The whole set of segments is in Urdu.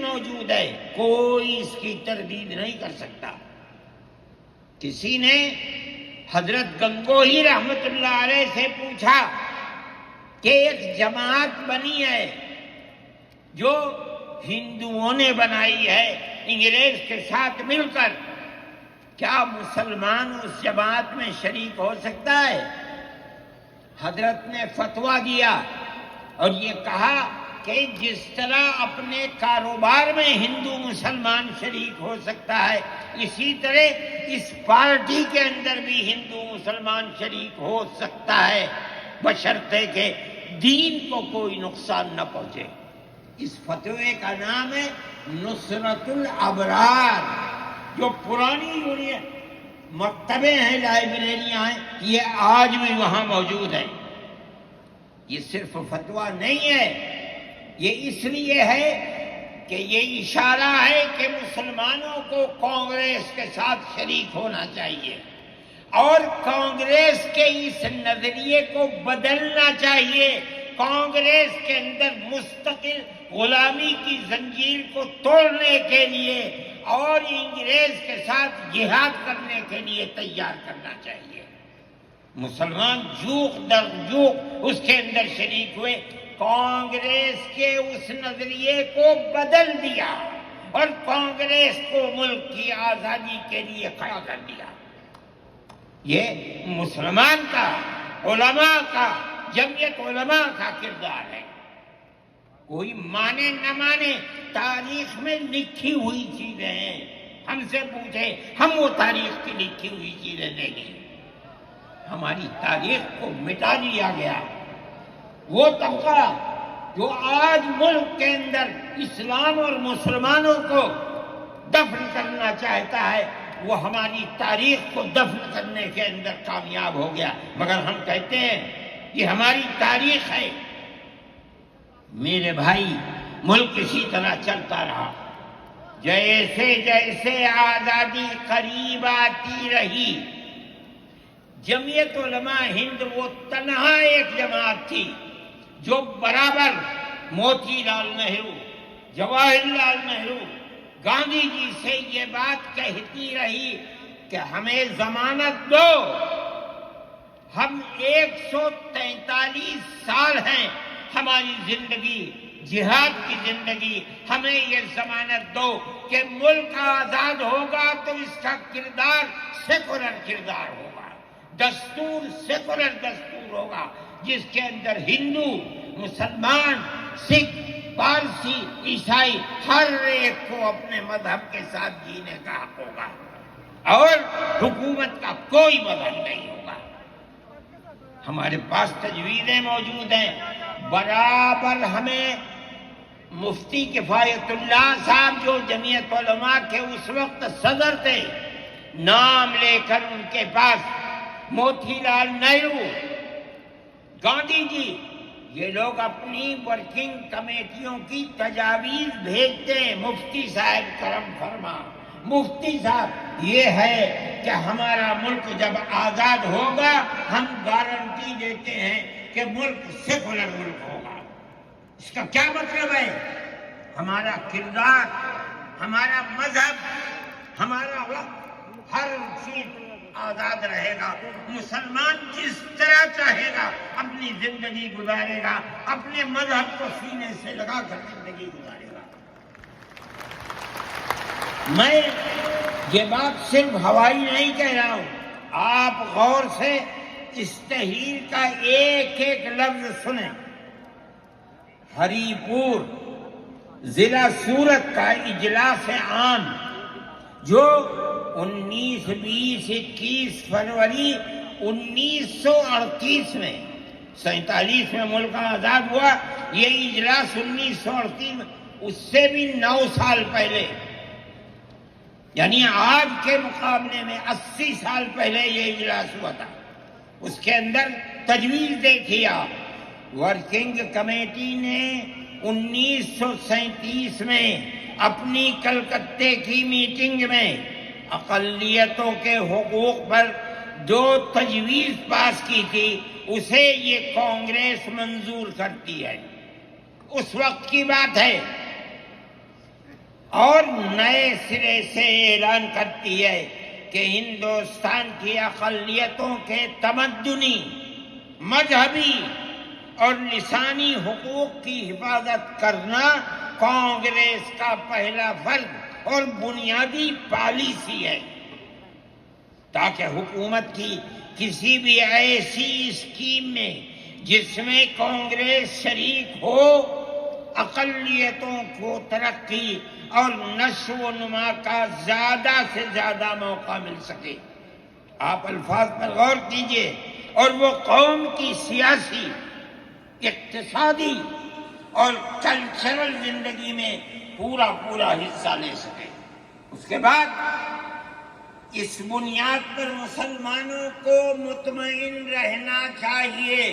موجود ہے، کوئی اس کی تردید نہیں کر سکتا۔ کسی نے حضرت گنگوہی رحمت اللہ علیہ سے پوچھا کہ ایک جماعت بنی ہے جو ہندوؤں نے بنائی ہے انگریز کے ساتھ مل کر، کیا مسلمان اس جماعت میں شریک ہو سکتا ہے؟ حضرت نے فتویٰ دیا اور یہ کہا کہ جس طرح اپنے کاروبار میں ہندو مسلمان شریک ہو سکتا ہے، اسی طرح اس پارٹی کے اندر بھی ہندو مسلمان شریک ہو سکتا ہے، بشرطے کہ دین کو کوئی نقصان نہ پہنچے۔ اس فتوے کا نام ہے نصرت الابرار، جو پرانی مکتبیں ہیں، لائبریریاں ہیں، یہ آج بھی وہاں موجود ہیں۔ یہ صرف فتویٰ نہیں ہے، یہ اس لیے ہے کہ یہ اشارہ ہے کہ مسلمانوں کو کانگریس کے ساتھ شریک ہونا چاہیے اور کانگریس کے اس نظریے کو بدلنا چاہیے۔ کانگریس کے اندر مستقل غلامی کی زنجیر کو توڑنے کے لیے اور انگریز کے ساتھ جہاد کرنے کے لیے تیار کرنا چاہیے۔ مسلمان جوق در جوق اس کے اندر شریک ہوئے، کانگریس کے اس نظریے کو بدل دیا اور کانگریس کو ملک کی آزادی کے لیے کھڑا کر دیا۔ یہ مسلمان کا، علماء کا، جمعیت علماء کا کردار ہے۔ کوئی مانے نہ مانے، تاریخ میں لکھی ہوئی چیزیں ہیں، ہم سے پوچھے ہم وہ تاریخ کی لکھی ہوئی چیزیں نہیں ہیں۔ ہماری تاریخ کو مٹا دیا گیا۔ وہ طبقہ جو آج ملک کے اندر اسلام اور مسلمانوں کو دفن کرنا چاہتا ہے، وہ ہماری تاریخ کو دفن کرنے کے اندر کامیاب ہو گیا، مگر ہم کہتے ہیں یہ ہماری تاریخ ہے۔ میرے بھائی، ملک اسی طرح چلتا رہا، جیسے جیسے آزادی قریب آتی رہی، جمعیت علماء ہند وہ تنہا ایک جماعت تھی جو برابر موتی لال نہرو، جواہر لال نہرو، گاندھی جی سے یہ بات کہتی رہی کہ ہمیں ضمانت دو، ہم 143 سال ہیں ہماری زندگی، جہاد کی زندگی، ہمیں یہ ضمانت دو کہ ملک آزاد ہوگا تو اس کا کردار سیکولر کردار ہوگا، دستور سیکولر دستور ہوگا، جس کے اندر ہندو، مسلمان، سکھ، پارسی، عیسائی ہر ایک کو اپنے مذہب کے ساتھ جینے کا حق ہوگا اور حکومت کا کوئی مذہب نہیں ہوگا۔ ہمارے پاس تجویزیں موجود ہیں، برابر ہمیں مفتی کفایت اللہ صاحب جو جمعیت علماء کے اس وقت صدر تھے، نام لے کر ان کے پاس موتی لال نہرو، گاندھی جی، یہ لوگ اپنی ورکنگ کمیٹیوں کی تجاویز بھیجتے ہیں، مفتی صاحب کرم فرما، مفتی صاحب یہ ہے کہ ہمارا ملک جب آزاد ہوگا ہم گارنٹی دیتے ہیں کہ ملک سیکولر ملک ہوگا۔ اس کا کیا مطلب ہے؟ ہمارا کردار، ہمارا مذہب، ہمارا وقت، ہر چیز آزاد رہے گا، مسلمان جس طرح چاہے گا اپنی زندگی گزارے گا، اپنے مذہب کو سینے سے لگا کر زندگی گزارے گا۔ میں یہ بات صرف ہوائی نہیں کہہ رہا ہوں، آپ غور سے اس تحریر کا ایک ایک لفظ سنیں۔ ہری پور ضلع سورت کا اجلاس عام جو 19، 20، 21 فروری 1938 میں، 47 میں ملک آزاد ہوا، یہ اجلاس 1938 میں، اس سے بھی 9 سال پہلے، یعنی آج کے مقابلے میں 80 سال پہلے یہ اجلاس ہوا تھا۔ اس کے اندر تجویز دیکھیے آپ، ورکنگ کمیٹی نے 1937 میں اپنی کلکتے کی میٹنگ میں اقلیتوں کے حقوق پر جو تجویز پاس کی تھی اسے یہ کانگریس منظور کرتی ہے۔ اس وقت کی بات ہے، اور نئے سرے سے اعلان کرتی ہے کہ ہندوستان کی اقلیتوں کے تمدنی، مذہبی اور لسانی حقوق کی حفاظت کرنا کانگریس کا پہلا فرض اور بنیادی پالیسی ہے، تاکہ حکومت کی کسی بھی ایسی اسکیم میں جس میں کانگریس شریک ہو، اقلیتوں کو ترقی اور نشو و نما کا زیادہ سے زیادہ موقع مل سکے۔ آپ الفاظ پر غور کیجئے، اور وہ قوم کی سیاسی، اقتصادی اور کلچرل زندگی میں پورا حصہ لے سکے۔ اس کے بعد اس بنیاد پر مسلمانوں کو مطمئن رہنا چاہیے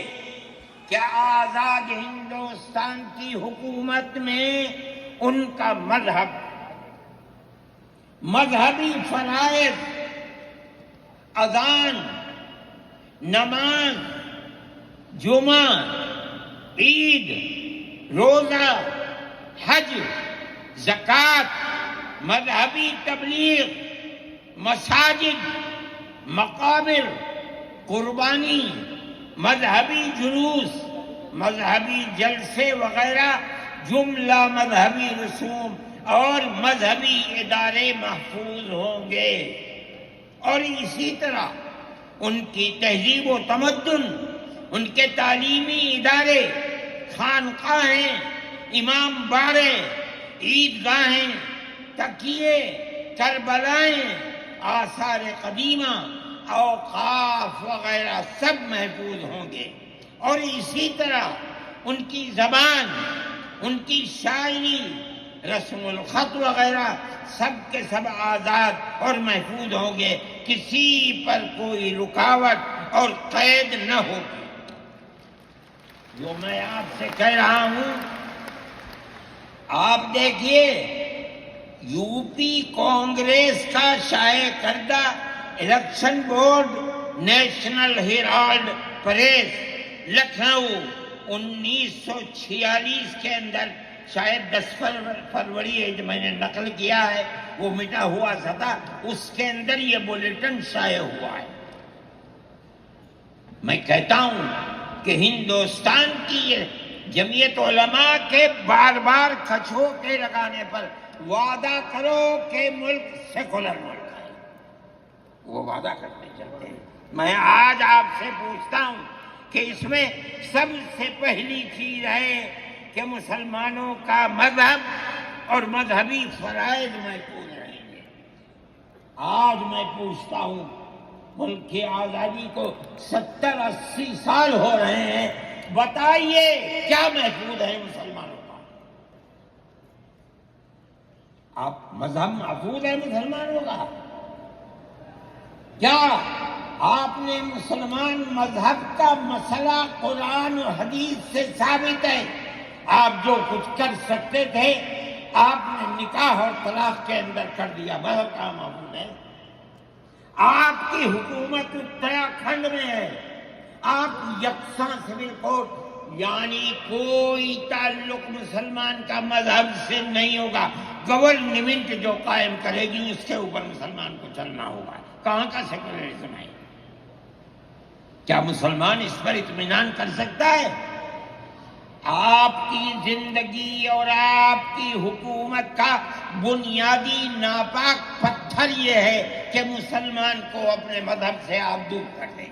کہ آزاد ہندوستان کی حکومت میں ان کا مذہبی فرائض، اذان، نماز، جمعہ، عید، روزہ، حج، زکوٰۃ، مذہبی تبلیغ، مساجد، مقابر، قربانی، مذہبی جلوس، مذہبی جلسے وغیرہ جملہ مذہبی رسوم اور مذہبی ادارے محفوظ ہوں گے، اور اسی طرح ان کی تہذیب و تمدن، ان کے تعلیمی ادارے، خانقاہیں، امام باڑے، عیدگاہیں، تکیے، کربلائیں، آثار قدیمہ، اوقاف وغیرہ سب محفوظ ہوں گے، اور اسی طرح ان کی زبان، ان کی شاعری، رسم الخط وغیرہ سب کے سب آزاد اور محفوظ ہوں گے، کسی پر کوئی رکاوٹ اور قید نہ ہوگی۔ جو میں آپ سے کہہ رہا ہوں، آپ دیکھیے، یو پی کانگریس کا شائع کردہ election board, national herald press, Lucknow, 1946 کے اندر، شاید 10 فروری ہے جو میں نے نقل کیا ہے، وہ مٹا ہوا تھا، اس کے اندر یہ بلیٹن شائع ہوا ہے۔ میں کہتا ہوں کہ ہندوستان کی یہ جمعیت علماء کے بار بار کھچوٹے لگانے پر وعدہ کرو کہ ملک سیکولر ملک ہے، وہ وعدہ کرتے چلتے ہیں۔ میں آج آپ سے پوچھتا ہوں کہ اس میں سب سے پہلی چیز ہے کہ مسلمانوں کا مذہب اور مذہبی فرائض محفوظ رہیں گے۔ آج میں پوچھتا ہوں، ملک کی آزادی کو 70-80 سال ہو رہے ہیں، بتائیے کیا محفوظ ہے مسلمانوں کا؟ آپ مذہب محفوظ ہے مسلمانوں کا؟ کیا آپ نے مسلمان مذہب کا مسئلہ قرآن و حدیث سے ثابت ہے؟ آپ جو کچھ کر سکتے تھے آپ نے نکاح اور طلاق کے اندر کر دیا، مذہب کا محفوظ ہے؟ آپ کی حکومت اتراکھنڈ میں ہے، آپ یکساں سول کوڈ، یعنی کوئی تعلق مسلمان کا مذہب سے نہیں ہوگا، گورنمنٹ جو قائم کرے گی اس کے اوپر مسلمان کو چلنا ہوگا۔ کہاں کا سیکولرزم ہے؟ کیا مسلمان اس پر اطمینان کر سکتا ہے؟ آپ کی زندگی اور آپ کی حکومت کا بنیادی ناپاک پتھر یہ ہے کہ مسلمان کو اپنے مذہب سے آپ دور کر دیں۔